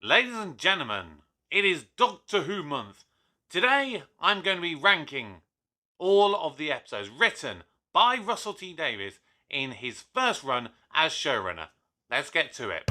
Ladies and gentlemen, it is Doctor Who month. Today I'm going to be ranking all of the episodes written by Russell T Davies in his first run as showrunner. Let's get to it.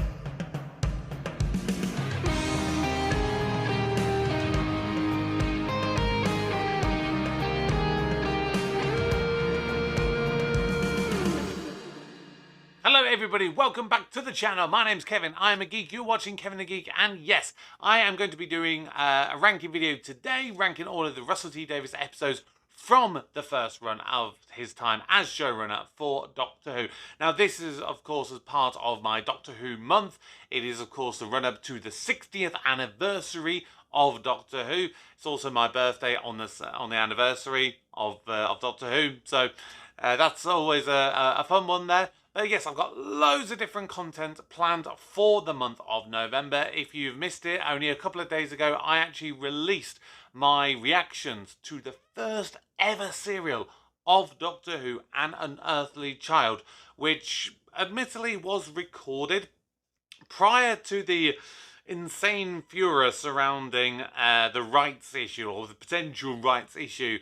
Hello everybody, welcome back to the channel. My name's Kevin, I am a geek, you're watching Kevin the Geek, and yes, I am going to be doing a ranking video today, ranking all of the Russell T Davies episodes from the first run of his time as showrunner for Doctor Who. Now this is of course as part of my Doctor Who month. It is of course the run up to the 60th anniversary of Doctor Who. It's also my birthday on the anniversary of Doctor Who, so that's always a fun one there. Yes, I've got loads of different content planned for the month of November. If you've missed it, only a couple of days ago, I actually released my reactions to the first ever serial of Doctor Who, An Unearthly Child, which admittedly was recorded prior to the insane furor surrounding the rights issue, or the potential rights issue,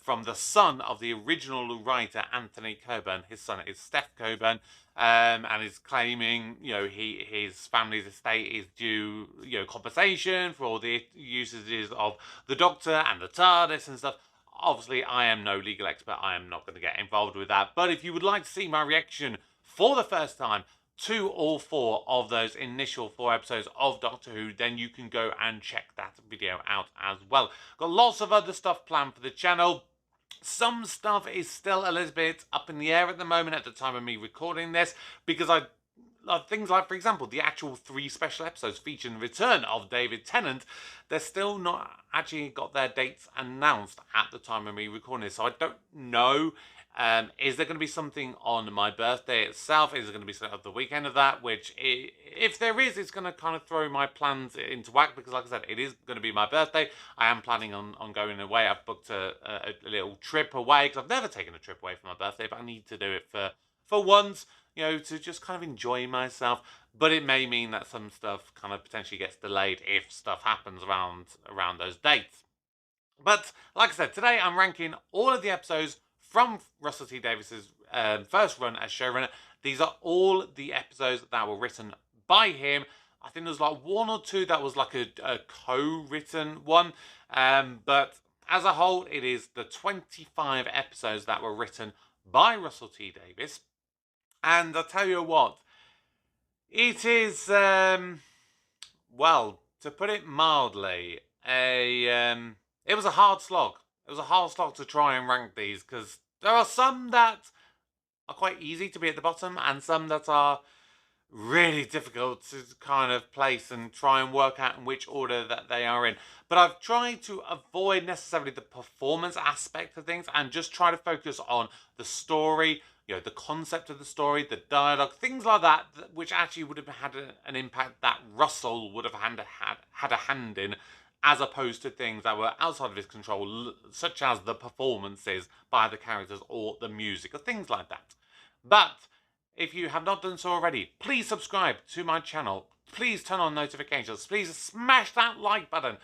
from the son of the original writer, Anthony Coburn. His son is Steph Coburn, and is claiming, his family's estate is due, compensation for all the usages of the Doctor and the TARDIS and stuff. Obviously, I am no legal expert. I am not going to get involved with that. But if you would like to see my reaction for the first time to all 4 of those initial 4 episodes of Doctor Who, then you can go and check that video out as well. Got lots of other stuff planned for the channel. Some stuff is still a little bit up in the air at the moment at the time of me recording this, because things like, for example, the actual 3 special episodes featuring the return of David Tennant, they're still not actually got their dates announced at the time of me recording this, so I don't know. Is there going to be something on my birthday itself? Is there going to be something at the weekend of that? Which, if there is, it's going to kind of throw my plans into whack, because like I said, it is going to be my birthday. I am planning on going away. I've booked a little trip away, because I've never taken a trip away for my birthday, but I need to do it for once, to just kind of enjoy myself. But it may mean that some stuff kind of potentially gets delayed if stuff happens around those dates. But like I said, today I'm ranking all of the episodes from Russell T Davies' first run as showrunner. These are all the episodes that were written by him. I think there's like 1 or 2 that was like a co-written one. But as a whole, it is the 25 episodes that were written by Russell T Davies. And I'll tell you what, it is, well, to put it mildly, it was a hard slog. It was a hard slog to try and rank these, because there are some that are quite easy to be at the bottom and some that are really difficult to kind of place and try and work out in which order that they are in. But I've tried to avoid necessarily the performance aspect of things and just try to focus on the story, the concept of the story, the dialogue, things like that, which actually would have had an impact that Russell would have had a hand in, as opposed to things that were outside of his control, such as the performances by the characters or the music or things like that. But if you have not done so already, please subscribe to my channel. Please turn on notifications. Please smash that like button.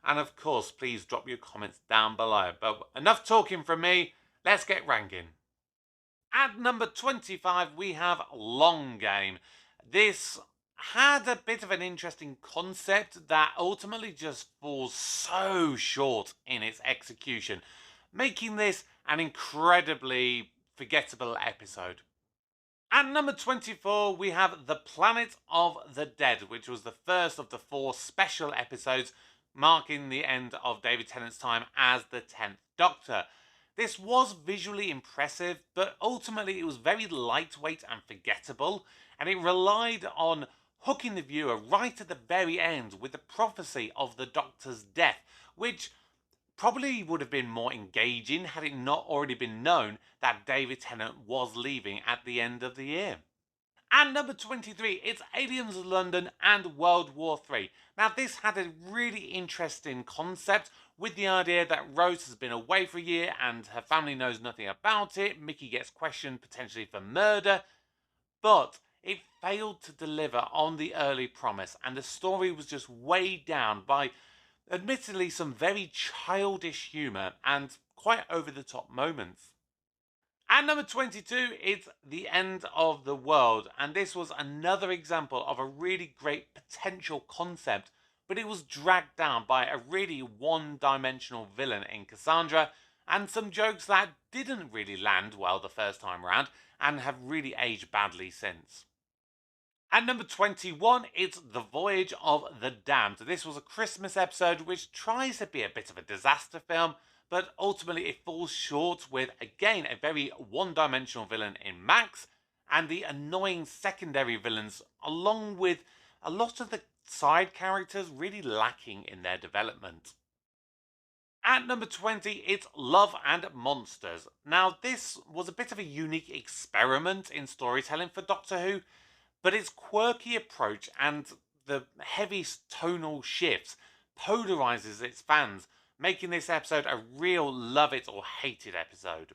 And of course, please drop your comments down below. But enough talking from me. Let's get ranking. At number 25, we have Long Game. This had a bit of an interesting concept that ultimately just falls so short in its execution, making this an incredibly forgettable episode. At number 24, we have The Planet of the Dead, which was the first of the 4 special episodes marking the end of David Tennant's time as the 10th Doctor. This was visually impressive, but ultimately it was very lightweight and forgettable, and it relied on hooking the viewer right at the very end with the prophecy of the Doctor's death, which probably would have been more engaging had it not already been known that David Tennant was leaving at the end of the year. And number 23, it's Aliens London and World War III. Now this had a really interesting concept, with the idea that Rose has been away for a year and her family knows nothing about it. Mickey gets questioned potentially for murder, but it failed to deliver on the early promise, and the story was just weighed down by admittedly some very childish humour and quite over the top moments. At number 22, it's The End of the World, and this was another example of a really great potential concept, but it was dragged down by a really one-dimensional villain in Cassandra, and some jokes that didn't really land well the first time around, and have really aged badly since. At number 21, it's The Voyage of the Damned. This was a Christmas episode which tries to be a bit of a disaster film, but ultimately it falls short with, again, a very one-dimensional villain in Max, and the annoying secondary villains, along with a lot of the side characters really lacking in their development. At number 20, it's Love and Monsters. Now, this was a bit of a unique experiment in storytelling for Doctor Who, but its quirky approach and the heavy tonal shifts polarizes its fans, making this episode a real love it or hate it episode.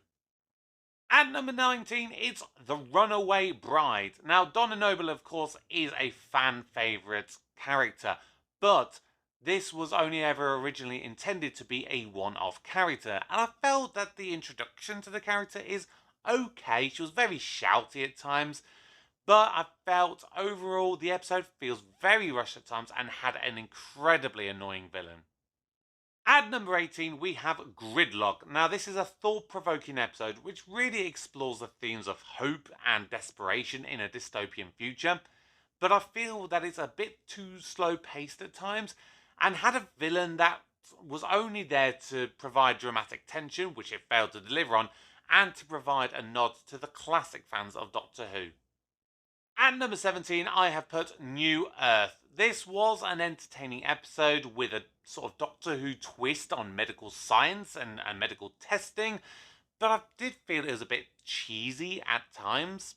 At number 19, it's The Runaway Bride. Now, Donna Noble, of course, is a fan favourite character, but this was only ever originally intended to be a one-off character, and I felt that the introduction to the character is okay. She was very shouty at times, but I felt overall the episode feels very rushed at times and had an incredibly annoying villain. At number 18, we have Gridlock. Now, this is a thought-provoking episode which really explores the themes of hope and desperation in a dystopian future, but I feel that it's a bit too slow-paced at times and had a villain that was only there to provide dramatic tension, which it failed to deliver on, and to provide a nod to the classic fans of Doctor Who. At number 17, I have put New Earth. This was an entertaining episode with a sort of Doctor Who twist on medical science and medical testing, but I did feel it was a bit cheesy at times.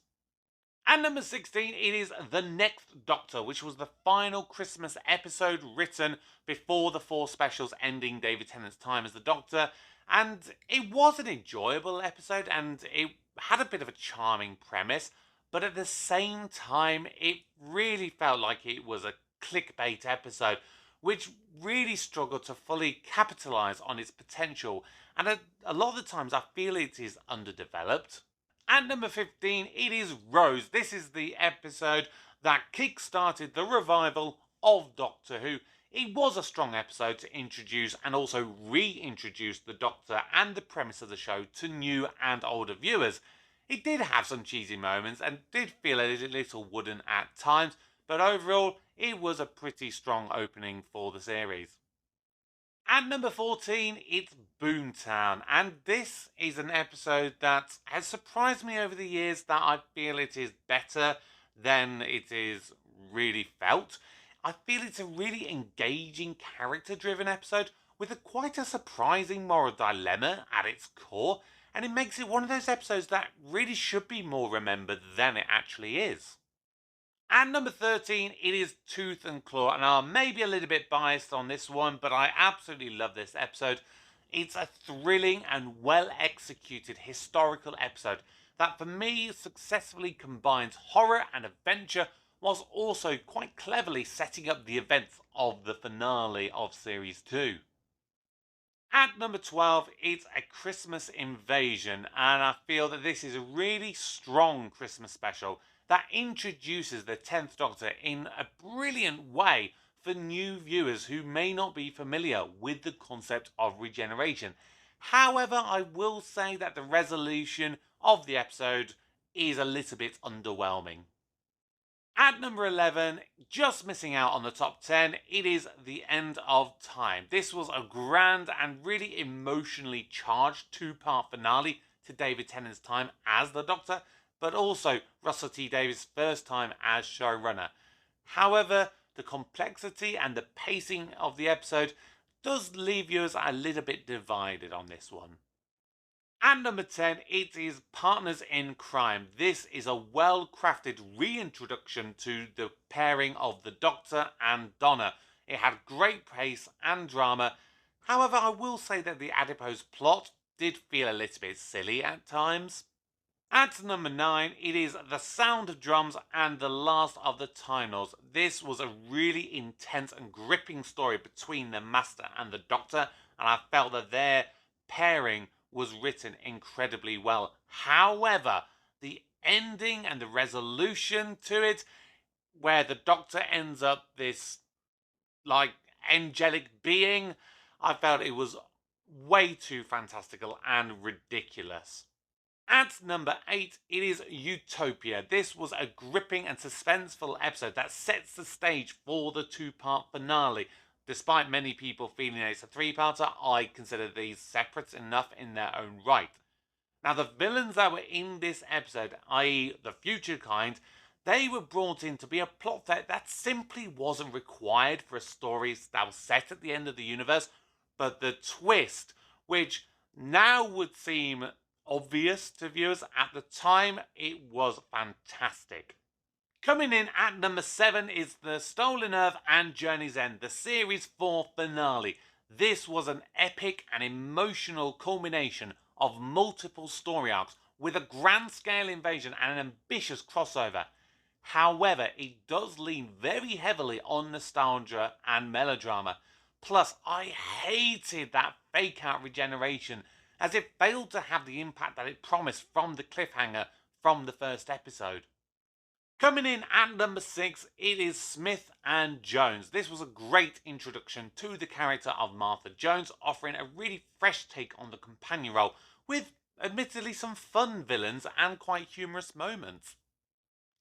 At number 16, it is The Next Doctor, which was the final Christmas episode written before the 4 specials ending David Tennant's time as the Doctor, and it was an enjoyable episode and it had a bit of a charming premise, but at the same time, it really felt like it was a clickbait episode, which really struggled to fully capitalize on its potential, and a lot of the times I feel it is underdeveloped. At number 15, it is Rose. This is the episode that kick-started the revival of Doctor Who. It was a strong episode to introduce and also reintroduce the Doctor and the premise of the show to new and older viewers. It did have some cheesy moments and did feel a little wooden at times, but overall, it was a pretty strong opening for the series. At number 14, it's Boomtown, and this is an episode that has surprised me over the years that I feel it is better than it is really felt. I feel it's a really engaging, character-driven episode with quite a surprising moral dilemma at its core, and it makes it one of those episodes that really should be more remembered than it actually is. At number 13, it is Tooth and Claw, and I may be a little bit biased on this one, but I absolutely love this episode. It's a thrilling and well-executed historical episode that for me successfully combines horror and adventure whilst also quite cleverly setting up the events of the finale of Series 2. At number 12, it's A Christmas Invasion, and I feel that this is a really strong Christmas special that introduces the 10th Doctor in a brilliant way for new viewers who may not be familiar with the concept of regeneration. However, I will say that the resolution of the episode is a little bit underwhelming. At number 11, just missing out on the top 10, it is The End of Time. This was a grand and really emotionally charged 2-part finale to David Tennant's time as the Doctor, but also Russell T Davies' first time as showrunner. However, the complexity and the pacing of the episode does leave viewers a little bit divided on this one. At number 10, it is Partners in Crime. This is a well-crafted reintroduction to the pairing of the Doctor and Donna. It had great pace and drama. However, I will say that the adipose plot did feel a little bit silly at times. At number 9, it is The Sound of Drums and The Last of the Time Lords. This was a really intense and gripping story between the Master and the Doctor, and I felt that their pairing was written incredibly well. However, the ending and the resolution to it, where the Doctor ends up this, like, angelic being, I felt it was way too fantastical and ridiculous. At number 8, it is Utopia. This was a gripping and suspenseful episode that sets the stage for the two-part finale. Despite many people feeling it's a three-parter, I consider these separate enough in their own right. Now, the villains that were in this episode, i.e. the future kind, they were brought in to be a plot thread that simply wasn't required for a story that was set at the end of the universe, but the twist, which now would seem obvious to viewers, at the time it was fantastic. Coming in at number 7 is The Stolen Earth and Journey's End, the series 4 finale. This was an epic and emotional culmination of multiple story arcs with a grand scale invasion and an ambitious crossover. However, it does lean very heavily on nostalgia and melodrama. Plus, I hated that fake out regeneration, as it failed to have the impact that it promised from the cliffhanger from the first episode. Coming in at number 6, it is Smith and Jones. This was a great introduction to the character of Martha Jones, offering a really fresh take on the companion role, with admittedly some fun villains and quite humorous moments.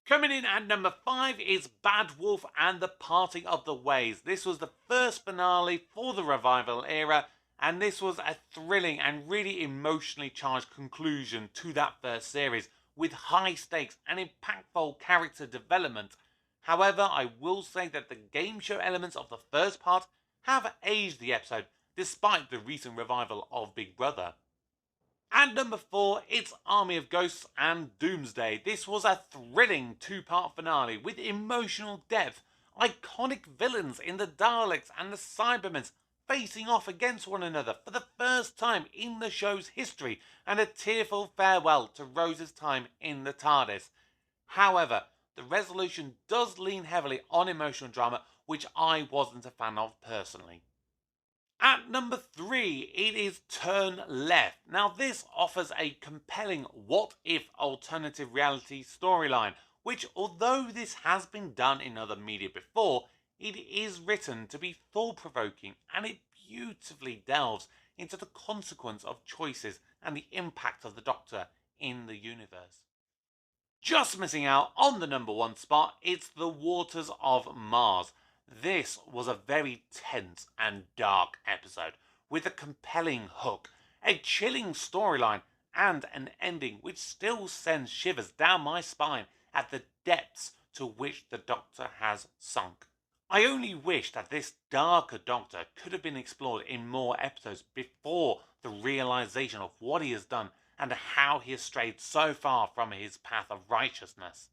Coming in at number 5 is Bad Wolf and the Parting of the Ways. This was the first finale for the revival era, and this was a thrilling and really emotionally charged conclusion to that first series, with high stakes and impactful character development. However, I will say that the game show elements of the first part have aged the episode, despite the recent revival of Big Brother. At number 4, it's Army of Ghosts and Doomsday. This was a thrilling two-part finale with emotional depth, iconic villains in the Daleks and the Cybermen facing off against one another for the first time in the show's history, and a tearful farewell to Rose's time in the TARDIS. However, the resolution does lean heavily on emotional drama, which I wasn't a fan of personally. At number 3, it is Turn Left. Now, this offers a compelling what-if alternative reality storyline, which, although this has been done in other media before, it is written to be thought-provoking, and it beautifully delves into the consequence of choices and the impact of the Doctor in the universe. Just missing out on the number 1 spot, it's The Waters of Mars. This was a very tense and dark episode, with a compelling hook, a chilling storyline, and an ending which still sends shivers down my spine at the depths to which the Doctor has sunk. I only wish that this darker Doctor could have been explored in more episodes before the realization of what he has done and how he has strayed so far from his path of righteousness.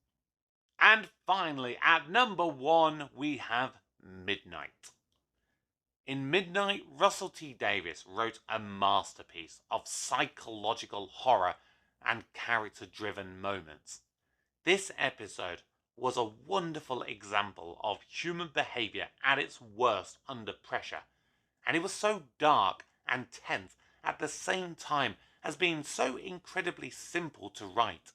And finally, at number 1, we have Midnight. In Midnight, Russell T Davies wrote a masterpiece of psychological horror and character-driven moments. This episode was a wonderful example of human behaviour at its worst under pressure, and it was so dark and tense at the same time as being so incredibly simple to write,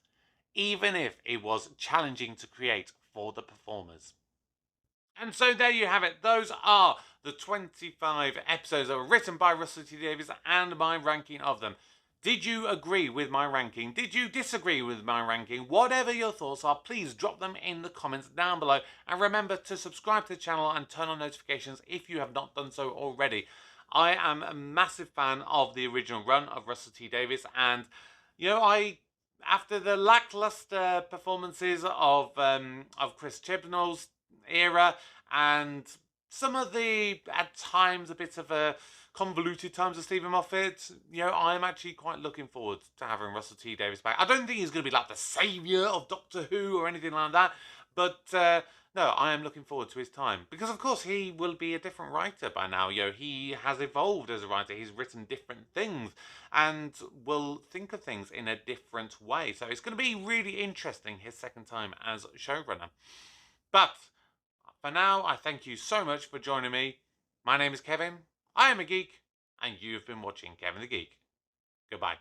even if it was challenging to create for the performers. And so there you have it. Those are the 25 episodes that were written by Russell T Davies and my ranking of them. Did you agree with my ranking? Did you disagree with my ranking? Whatever your thoughts are, please drop them in the comments down below. And remember to subscribe to the channel and turn on notifications if you have not done so already. I am a massive fan of the original run of Russell T Davies, and you know, after the lackluster performances of Chris Chibnall's era and some of the, at times, a bit of a convoluted times of Stephen Moffat, you know, I'm actually quite looking forward to having Russell T Davies back. I don't think he's going to be like the saviour of Doctor Who or anything like that, but no, I am looking forward to his time because, of course, he will be a different writer by now. He has evolved as a writer. He's written different things and will think of things in a different way. So it's going to be really interesting his second time as showrunner. But for now, I thank you so much for joining me. My name is Kevin. I am a geek, and you've been watching Kevin the Geek. Goodbye.